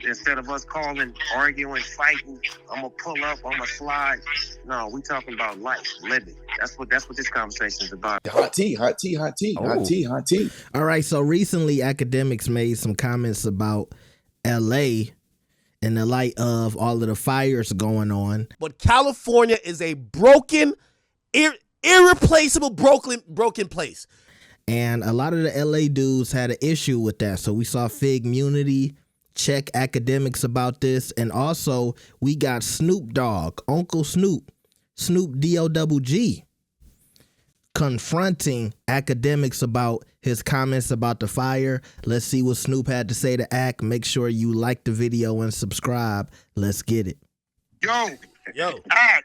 instead of us calling, arguing, fighting, I'm gonna pull up, I'm gonna slide. No, we talking about life, living. That's what this conversation is about. Hot tea, hot tea, hot tea, hot tea, hot tea. All right, so recently Akademiks made some comments about LA in the light of all of the fires going on. But California is a broken, irreplaceable, broken place. And a lot of the LA dudes had an issue with that. So we saw Fig Munity check Akademiks about this. And also we got Snoop Dogg, Uncle Snoop D-O-double-G, confronting Akademiks about his comments about the fire. Let's see what Snoop had to say to Ak. Make sure you like the video and subscribe. Let's get it. Yo, Ak,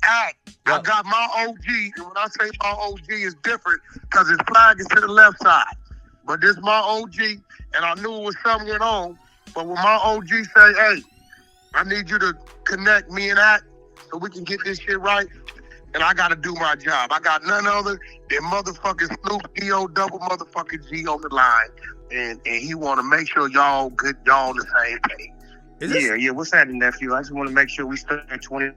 I got my OG, and when I say my OG, it's different because his flag is to the left side. But this my OG, and I knew it was something going on. But when my OG say, hey, I need you to connect me and Ak so we can get this shit right, and I got to do my job. I got none other than motherfucking Snoop D-O-double-motherfucking-G on the line, and he want to make sure y'all on the same page. Yeah, what's happening, nephew? I just want to make sure we start 20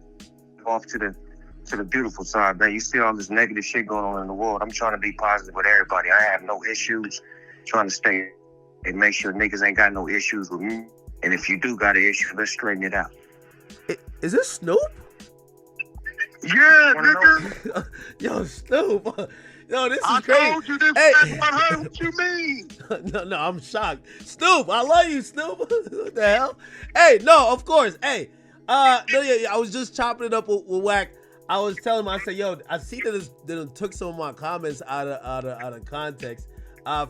off to the beautiful side, man. You see all this negative shit going on in the world. I'm trying to be positive with everybody. I have no issues. Trying to stay and make sure niggas ain't got no issues with me. And if you do got an issue, let's straighten it out. Is this Snoop? Yeah, nigga. Yo, Snoop. Yo, this is I crazy. I told you this. Hey. What you mean? No, I'm shocked. Snoop, I love you, Snoop. What the hell? Hey, no, of course. Hey, I was just chopping it up with Wack. I was telling him, I said, yo, I see that it took some of my comments out of context.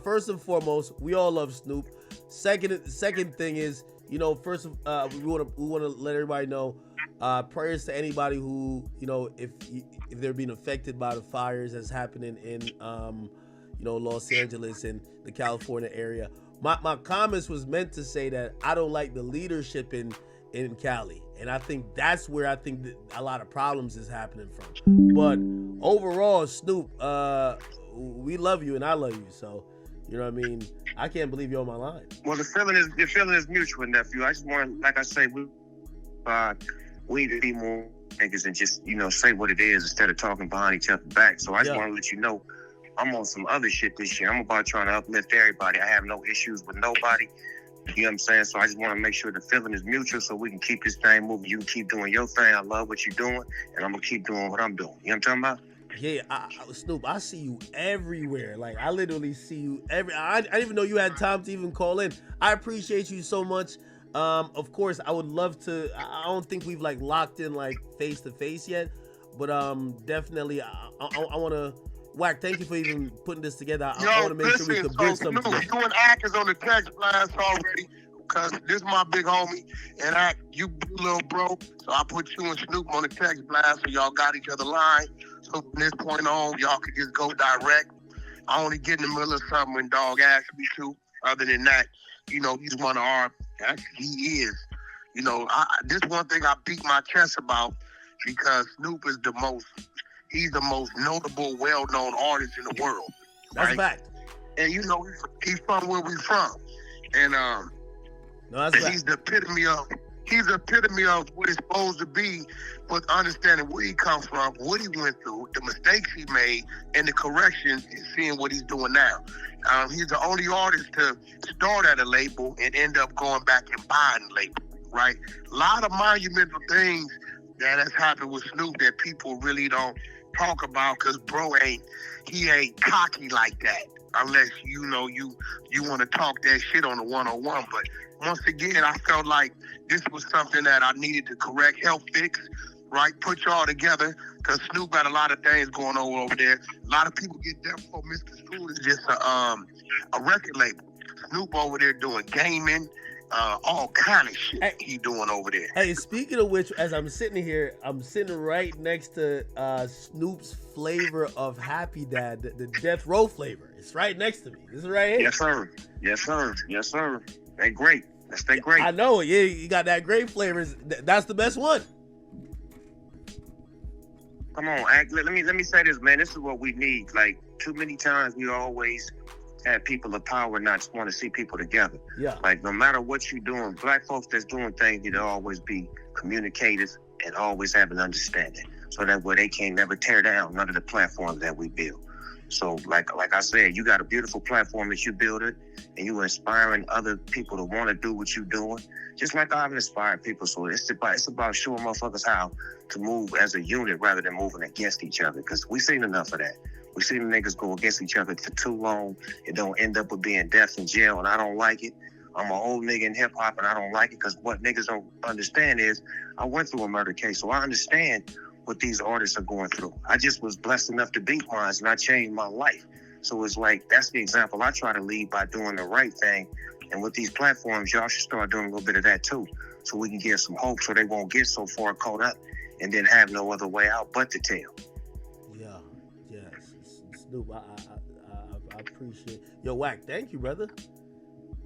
First and foremost, we all love Snoop. Second thing is, first we want to let everybody know, prayers to anybody who, if they're being affected by the fires that's happening in Los Angeles and the California area. My comments was meant to say that I don't like the leadership in Cali, and I think that's where I think that a lot of problems is happening from. But overall, Snoop, we love you and I love you, so you know what I mean. I can't believe you're on my line. Well, the feeling is mutual, nephew. I just want, like I say, we need to be more niggas and just say what it is instead of talking behind each other's back. So I just want to let you know I'm on some other shit this year. I'm about trying to uplift everybody. I have no issues with nobody. You know what I'm saying? So I just want to make sure the feeling is mutual so we can keep this thing moving. You keep doing your thing. I love what you're doing, and I'm going to keep doing what I'm doing. You know what I'm talking about? Yeah, Snoop, I see you everywhere. Like, I literally see you I didn't even know you had time to even call in. I appreciate you so much. Of course, I would love to. I don't think we've locked in face to face yet, but definitely I want to. Wack, thank you for even putting this together. I want to make sure we can bridge something. You and Ak is on the text blast already, because this is my big homie, and Ak, you little bro. So I put you and Snoop on the text blast, so y'all got each other line. So from this point on, y'all can just go direct. I only get in the middle of something when Dog asks me to. Other than that, he's one of our. He is. This one thing I beat my chest about, because Snoop is he's the most notable, well-known artist in the world. That's right? a fact. And he's from where we from. And he's the epitome of what it's supposed to be, but understanding where he comes from, what he went through, the mistakes he made, and the corrections, and seeing what he's doing now. He's the only artist to start at a label and end up going back and buying a label, right? A lot of monumental things that has happened with Snoop that people really don't talk about, because bro ain't cocky like that, unless you want to talk that shit on the one-on-one. But once again, I felt like this was something that I needed to correct, help fix, right? Put y'all together, because Snoop got a lot of things going on over there. A lot of people get there for Mr. Snoop is just a record label. Snoop over there doing gaming, all kind of shit he doing over there. Hey, speaking of which, as I'm sitting here, I'm sitting right next to Snoop's flavor of Happy Dad, the Death Row flavor. It's right next to me. This is right here. Yes, sir. Yes, sir. Yes, sir. They great. They great. I know. Yeah, you got that great flavors. That's the best one. Come on, let me say this, man. This is what we need. Like, too many times we always had people of power not want to see people together. Yeah. Like, no matter what you're doing, black folks that's doing things need to always be communicators and always have an understanding. So that way they can't never tear down none of the platforms that we build. So like I said, you got a beautiful platform that you build it, and you inspiring other people to want to do what you're doing, just like I've inspired people. So it's about showing motherfuckers how to move as a unit rather than moving against each other, because we seen enough of that. We seen the niggas go against each other for too long. It don't end up with being death in jail, and I don't like it. I'm an old nigga in hip hop, and I don't like it, because what niggas don't understand is I went through a murder case, so I understand what these artists are going through. I just was blessed enough to beat mine, and I changed my life. So it's like, that's the example I try to lead by doing the right thing. And with these platforms, y'all should start doing a little bit of that too, so we can give some hope so they won't get so far caught up and then have no other way out but to tell. Yeah, yes. Snoop, I appreciate. Yo, Wack, thank you, brother.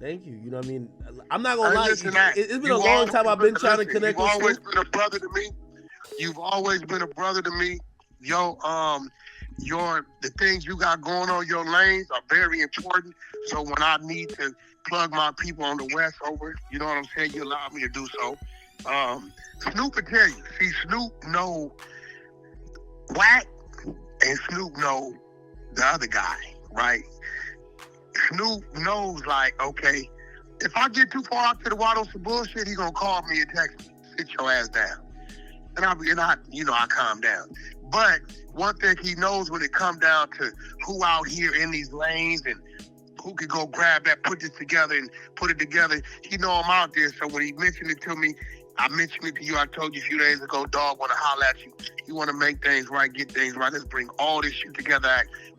Thank you. You know what I mean? I'm not gonna lie. It's been a long time I've been trying to connect with Snoop. You've always been a brother to me. You've always been a brother to me. Yo, the things you got going on your lanes are very important. So when I need to plug my people on the West over, you know what I'm saying, you allow me to do so. Snoop will tell you. See, Snoop know Wack, and Snoop know the other guy, right? Snoop knows, like, okay, if I get too far out to the water on some bullshit, he gonna call me and text me, sit your ass down. And I calm down. But one thing he knows when it come down to who out here in these lanes and who could go grab that, put this together and put it together, he know I'm out there. So when he mentioned it to me, I mentioned it to you. I told you a few days ago, dog, want to holler at you. You want to make things right, get things right. Let's bring all this shit together.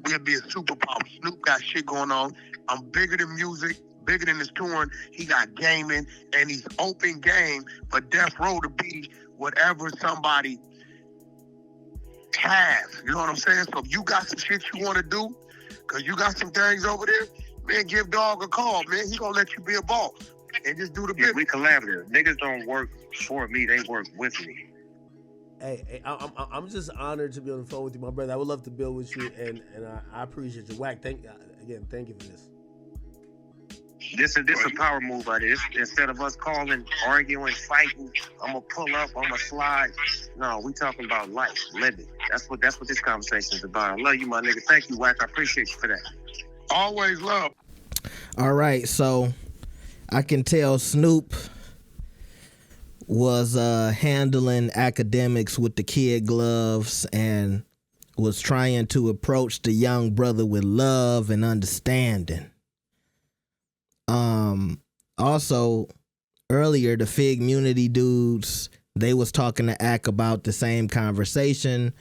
We'll be a superpower. Snoop got shit going on. I'm bigger than music, bigger than his touring. He got gaming, and he's open game for Death Row to be whatever somebody has. You know what I'm saying? So if you got some shit you want to do, because you got some things over there, man, give Dog a call, man. He gonna let you be a boss and just do the business. We collaborative. Niggas don't work for me, they work with me. Hey, I'm just honored to be on the phone with you, my brother. I would love to build with you, and I appreciate you. Wack, thank you for this. This is a power move out here. Instead of us calling, arguing, fighting, I'm gonna pull up, I'm gonna slide. No, we talking about life, living. That's what this conversation is about. I love you, my nigga. Thank you, Wack. I appreciate you for that. Always love. All right, so I can tell Snoop was handling Akademiks with the kid gloves and was trying to approach the young brother with love and understanding. Also, earlier, the Fig Munity dudes, they was talking to Ak about the same conversation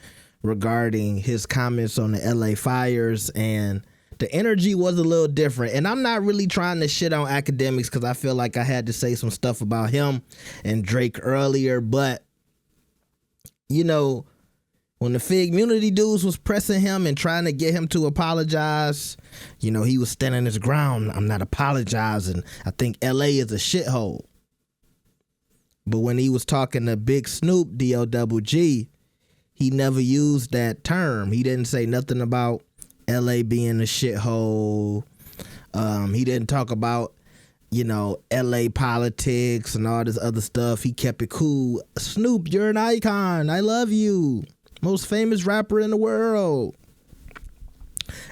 regarding his comments on the LA fires, and the energy was a little different. And I'm not really trying to shit on Akademiks, because I feel like I had to say some stuff about him and Drake earlier, but, you know, when the Fig Munity dudes was pressing him and trying to get him to apologize, you know, he was standing his ground. I'm not apologizing. I think LA is a shithole. But when he was talking to Big Snoop, D-O-double-G, he never used that term. He didn't say nothing about LA being a shithole. He didn't talk about, you know, LA politics and all this other stuff. He kept it cool. Snoop, you're an icon. I love you. Most famous rapper in the world.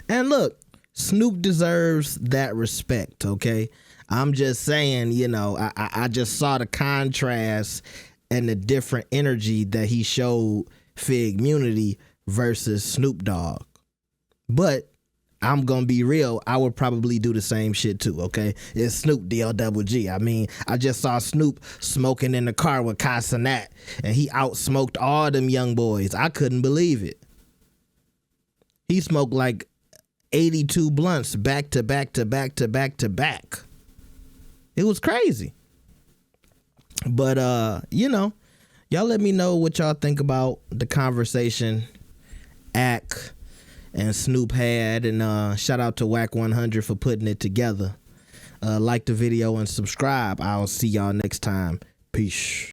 And look, Snoop deserves that respect, okay? I'm just saying, you know, I just saw the contrast and the different energy that he showed Fig Munity versus Snoop Dogg. But I'm gonna be real, I would probably do the same shit too, okay? It's Snoop D-O-double-G. I mean, I just saw Snoop smoking in the car with Casanat, and he outsmoked all them young boys. I couldn't believe it. He smoked like 82 blunts back to back to back to back to back. It was crazy. But, you know, y'all let me know what y'all think about the conversation Ak and Snoop had, and shout out to Wack 100 for putting it together. Like the video and subscribe. I'll see y'all next time. Peace.